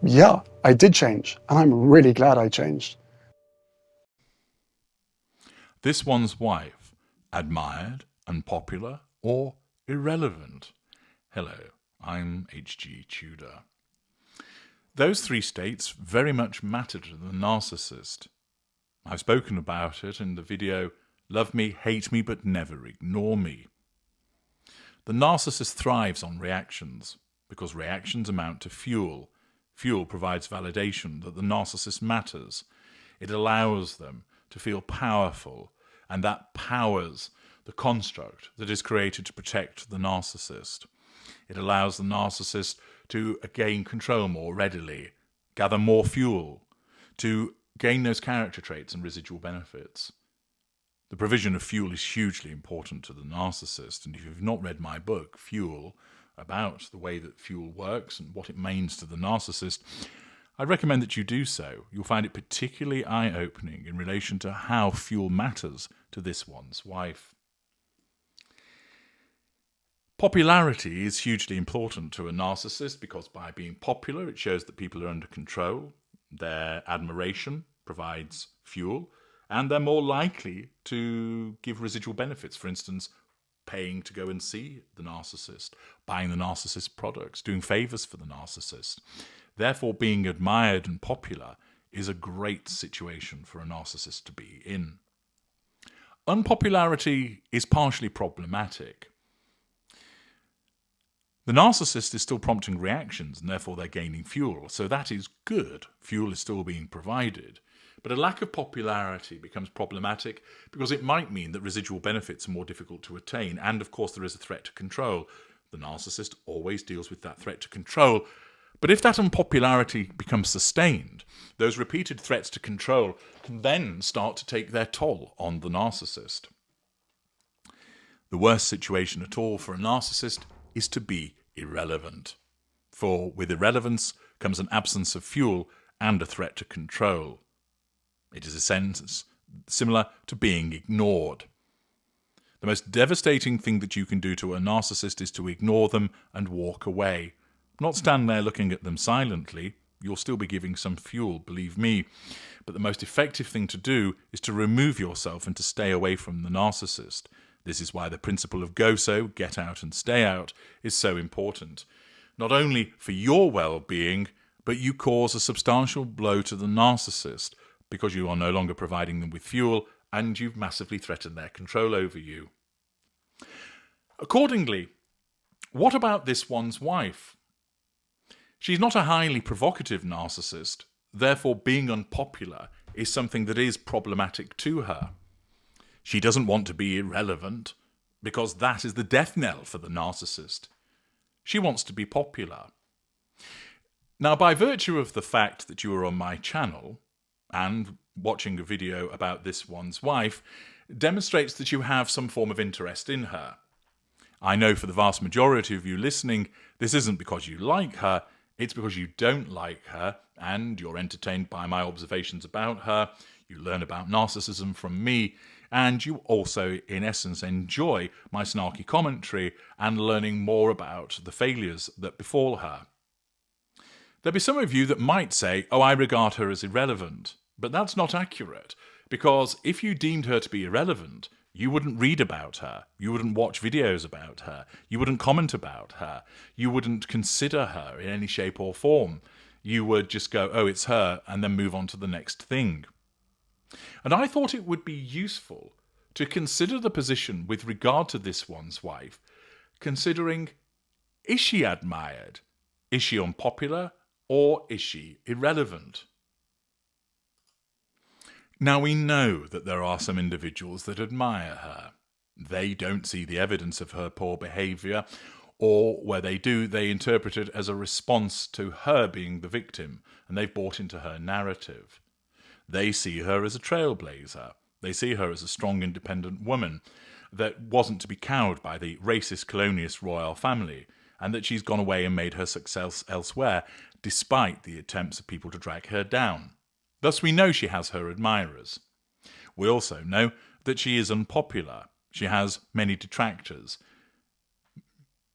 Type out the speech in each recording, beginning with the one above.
Yeah, I did change, and I'm really glad I changed. This one's wife, admired, unpopular, or irrelevant? Hello, I'm H.G. Tudor. Those three states very much matter to the narcissist. I've spoken about it in the video Love Me, Hate Me, but Never Ignore Me. The narcissist thrives on reactions because reactions amount to fuel. Fuel provides validation that the narcissist matters. It allows them to feel powerful, and that powers the construct that is created to protect the narcissist. It allows the narcissist to gain control more readily, gather more fuel, to gain those character traits and residual benefits. The provision of fuel is hugely important to the narcissist, and if you've not read my book, Fuel, about the way that fuel works and what it means to the narcissist, I recommend that you do so. You'll find it particularly eye-opening in relation to how fuel matters to this one's wife. Popularity is hugely important to a narcissist because by being popular, it shows that people are under control. Their admiration provides fuel, and they're more likely to give residual benefits. For instance, paying to go and see the narcissist, buying the narcissist products, doing favors for the narcissist. Therefore, being admired and popular is a great situation for a narcissist to be in. Unpopularity is partially problematic. The narcissist is still prompting reactions, and therefore they're gaining fuel. So that is good. Fuel is still being provided. But a lack of popularity becomes problematic because it might mean that residual benefits are more difficult to attain. And of course, there is a threat to control. The narcissist always deals with that threat to control. But if that unpopularity becomes sustained, those repeated threats to control can then start to take their toll on the narcissist. The worst situation at all for a narcissist is to be irrelevant. For with irrelevance comes an absence of fuel and a threat to control. It is a sentence similar to being ignored. The most devastating thing that you can do to a narcissist is to ignore them and walk away. Not stand there looking at them silently. You'll still be giving some fuel, believe me. But the most effective thing to do is to remove yourself and to stay away from the narcissist. This is why the principle of GOSO, get out and stay out, is so important. Not only for your well-being, but you cause a substantial blow to the narcissist because you are no longer providing them with fuel and you've massively threatened their control over you. Accordingly, what about this one's wife? She's not a highly provocative narcissist, therefore being unpopular is something that is problematic to her. She doesn't want to be irrelevant because that is the death knell for the narcissist. She wants to be popular. Now, by virtue of the fact that you are on my channel and watching a video about this one's wife demonstrates that you have some form of interest in her. I know for the vast majority of you listening, this isn't because you like her, it's because you don't like her and you're entertained by my observations about her, you learn about narcissism from me, and you also, in essence, enjoy my snarky commentary and learning more about the failures that befall her. There'll be some of you that might say, oh, I regard her as irrelevant. But that's not accurate, because if you deemed her to be irrelevant, you wouldn't read about her, you wouldn't watch videos about her, you wouldn't comment about her, you wouldn't consider her in any shape or form. You would just go, oh, it's her, and then move on to the next thing. And I thought it would be useful to consider the position with regard to this one's wife, considering, is she admired? Is she unpopular? Or is she irrelevant? Now we know that there are some individuals that admire her. They don't see the evidence of her poor behaviour, or where they do, they interpret it as a response to her being the victim, and they've bought into her narrative. They see her as a trailblazer. They see her as a strong, independent woman that wasn't to be cowed by the racist, colonialist royal family, and that she's gone away and made her success elsewhere, despite the attempts of people to drag her down. Thus we know she has her admirers. We also know that she is unpopular. She has many detractors.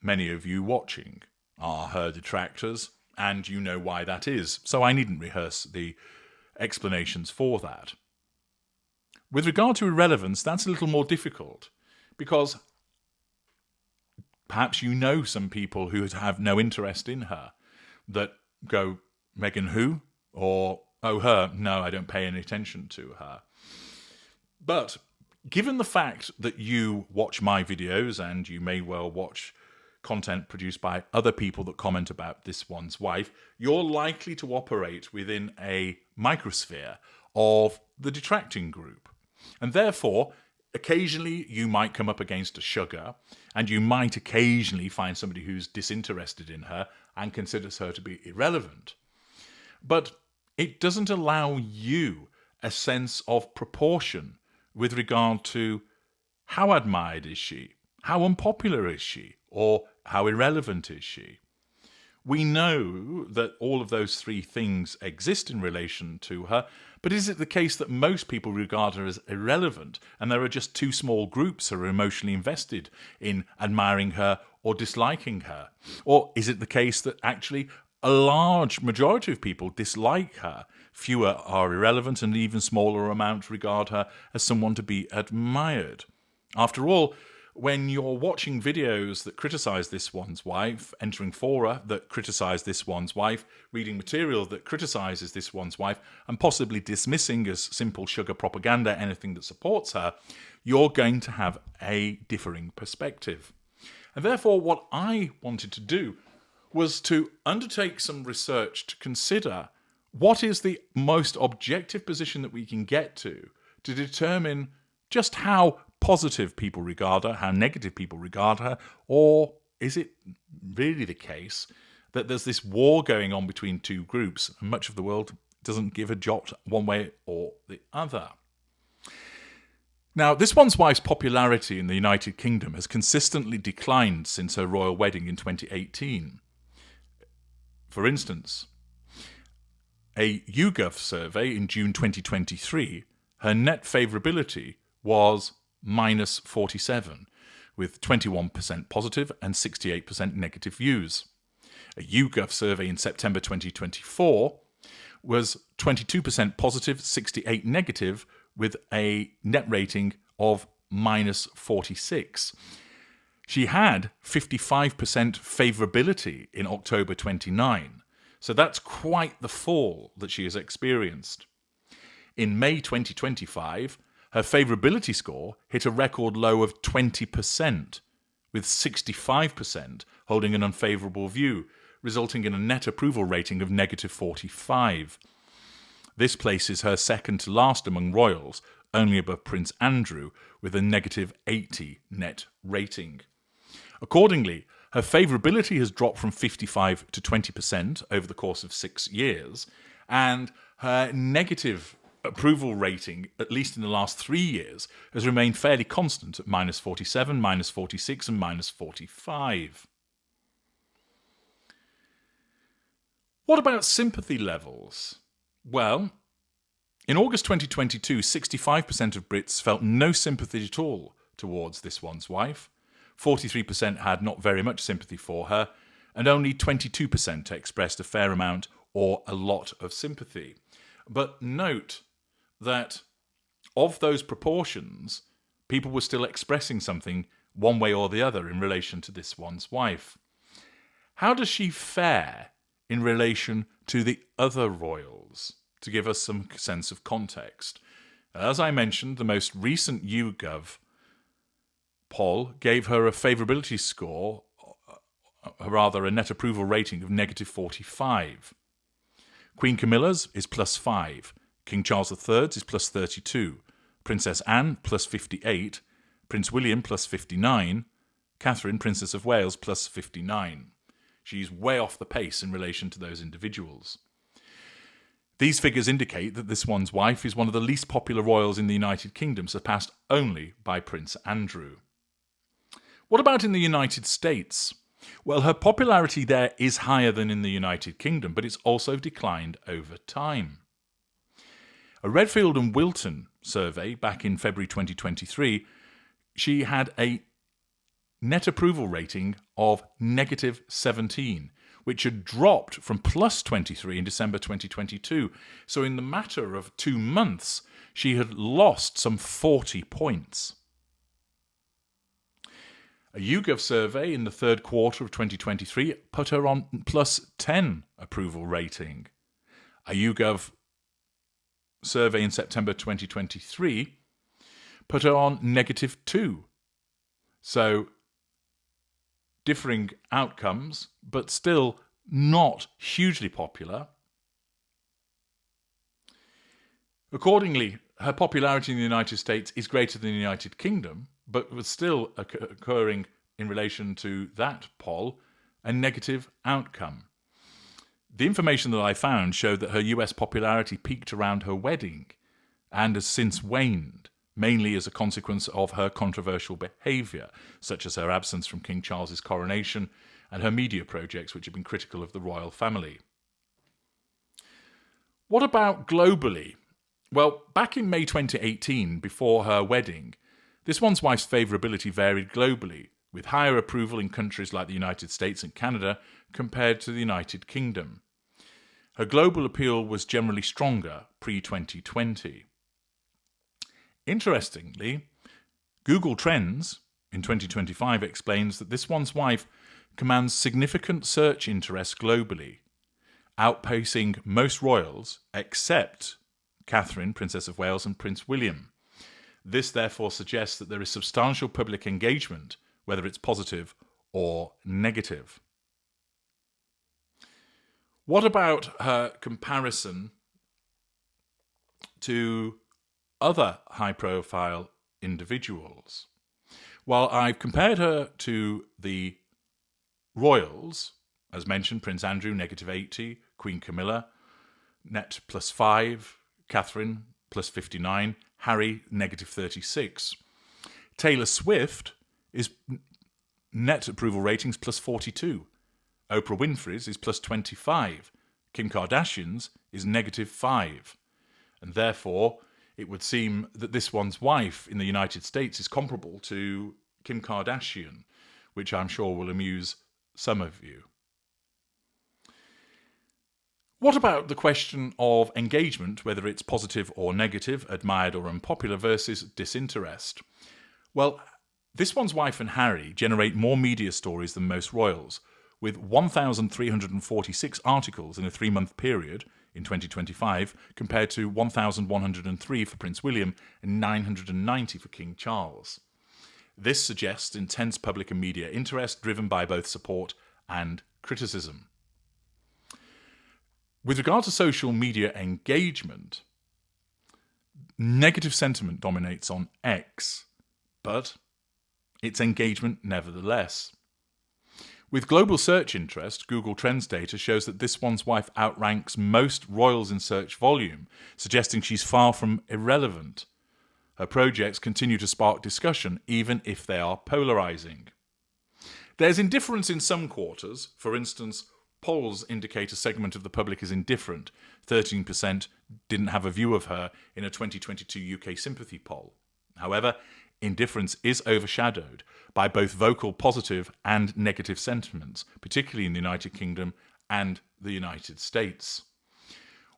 Many of you watching are her detractors, and you know why that is, so I needn't rehearse the explanations for that. With regard to irrelevance, that's a little more difficult, because perhaps you know some people who have no interest in her that go, Meghan who? Or, oh, her, no, I don't pay any attention to her. But given the fact that you watch my videos and you may well watch content produced by other people that comment about this one's wife, you're likely to operate within a microsphere of the detracting group. And therefore, occasionally you might come up against a sugar, and you might occasionally find somebody who's disinterested in her and considers her to be irrelevant. But it doesn't allow you a sense of proportion with regard to how admired is she, how unpopular is she, or how irrelevant is she. We know that all of those three things exist in relation to her, but is it the case that most people regard her as irrelevant, and there are just two small groups who are emotionally invested in admiring her or disliking her? Or is it the case that actually a large majority of people dislike her, fewer are irrelevant, and an even smaller amount regard her as someone to be admired? After all, when you're watching videos that criticise this one's wife, entering fora that criticise this one's wife, reading material that criticises this one's wife, and possibly dismissing as simple sugar propaganda anything that supports her, you're going to have a differing perspective. And therefore, what I wanted to do was to undertake some research to consider what is the most objective position that we can get to determine just how positive people regard her, how negative people regard her, or is it really the case that there's this war going on between two groups and much of the world doesn't give a jot one way or the other? Now, this one's wife's popularity in the United Kingdom has consistently declined since her royal wedding in 2018. For instance, a YouGov survey in June 2023, her net favourability was minus 47, with 21% positive and 68% negative views. A YouGov survey in September 2024 was 22% positive, 68 negative, with a net rating of minus 46. She had 55% favourability in October 29, so that's quite the fall that she has experienced. In May 2025, her favourability score hit a record low of 20%, with 65% holding an unfavourable view, resulting in a net approval rating of negative 45. This places her second to last among royals, only above Prince Andrew, with a negative 80 net rating. Accordingly, her favourability has dropped from 55 to 20% over the course of 6 years, and her negative approval rating, at least in the last 3 years, has remained fairly constant at minus 47, minus 46 and minus 45. What about sympathy levels? Well, in August 2022, 65% of Brits felt no sympathy at all towards this one's wife, 43% had not very much sympathy for her, and only 22% expressed a fair amount or a lot of sympathy. But note that of those proportions, people were still expressing something one way or the other in relation to this one's wife. How does she fare in relation to the other royals? To give us some sense of context. As I mentioned, the most recent YouGov poll gave her a favourability score, a net approval rating of negative 45. Queen Camilla's is plus 5. King Charles III's is plus 32. Princess Anne plus 58. Prince William plus 59. Catherine, Princess of Wales, plus 59. She's way off the pace in relation to those individuals. These figures indicate that this one's wife is one of the least popular royals in the United Kingdom, surpassed only by Prince Andrew. What about in the United States? Well, her popularity there is higher than in the United Kingdom, but it's also declined over time. A Redfield and Wilton survey back in February 2023, she had a net approval rating of negative 17, which had dropped from plus 23 in December 2022. So in the matter of 2 months, she had lost some 40 points. A YouGov survey in the third quarter of 2023 put her on plus 10 approval rating. A YouGov survey in September 2023 put her on negative 2. So differing outcomes, but still not hugely popular. Accordingly, her popularity in the United States is greater than the United Kingdom, but was still occurring in relation to that poll, a negative outcome. The information that I found showed that her US popularity peaked around her wedding and has since waned, mainly as a consequence of her controversial behaviour, such as her absence from King Charles's coronation and her media projects which have been critical of the royal family. What about globally? Well, back in May 2018, before her wedding, this one's wife's favourability varied globally, with higher approval in countries like the United States and Canada compared to the United Kingdom. Her global appeal was generally stronger pre-2020. Interestingly, Google Trends in 2025 explains that this one's wife commands significant search interest globally, outpacing most royals except Catherine, Princess of Wales, and Prince William. This therefore suggests that there is substantial public engagement, whether it's positive or negative. What about her comparison to other high-profile individuals? Well, I've compared her to the royals, as mentioned, Prince Andrew, negative 80, Queen Camilla, net plus 5, Catherine, plus 59, Harry, negative 36. Taylor Swift is net approval ratings plus 42. Oprah Winfrey's is plus 25. Kim Kardashian's is negative 5. And therefore, it would seem that this one's wife in the United States is comparable to Kim Kardashian, which I'm sure will amuse some of you. What about the question of engagement, whether it's positive or negative, admired or unpopular, versus disinterest? Well, this one's wife and Harry generate more media stories than most royals, with 1,346 articles in a 3-month period in 2025, compared to 1,103 for Prince William and 990 for King Charles. This suggests intense public and media interest driven by both support and criticism. With regard to social media engagement, negative sentiment dominates on X, but it's engagement nevertheless. With global search interest, Google Trends data shows that this one's wife outranks most royals in search volume, suggesting she's far from irrelevant. Her projects continue to spark discussion, even if they are polarising. There's indifference in some quarters. For instance, polls indicate a segment of the public is indifferent. 13% didn't have a view of her in a 2022 UK sympathy poll. However, indifference is overshadowed by both vocal positive and negative sentiments, particularly in the United Kingdom and the United States.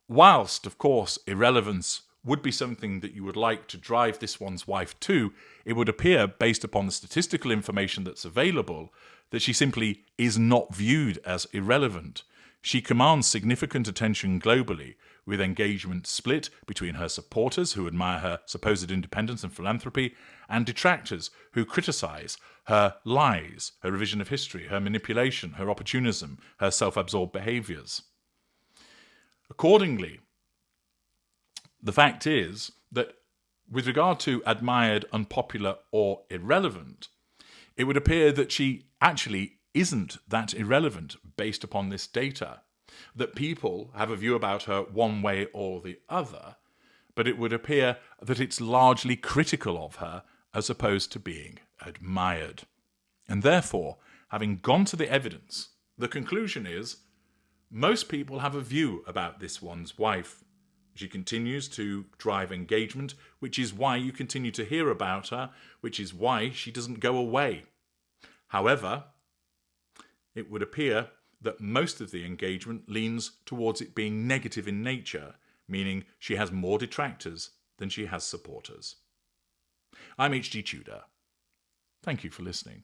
Whilst, of course, irrelevance would be something that you would like to drive this one's wife to, it would appear, based upon the statistical information that's available, that she simply is not viewed as irrelevant. She commands significant attention globally, with engagement split between her supporters, who admire her supposed independence and philanthropy, and detractors who criticise her lies, her revision of history, her manipulation, her opportunism, her self-absorbed behaviours. Accordingly, the fact is that with regard to admired, unpopular, or irrelevant, it would appear that she actually isn't that irrelevant based upon this data, that people have a view about her one way or the other, but it would appear that it's largely critical of her as opposed to being admired. And therefore, having gone to the evidence, the conclusion is most people have a view about this one's wife. She continues to drive engagement, which is why you continue to hear about her, which is why she doesn't go away. However, it would appear that most of the engagement leans towards it being negative in nature, meaning she has more detractors than she has supporters. I'm H.G. Tudor. Thank you for listening.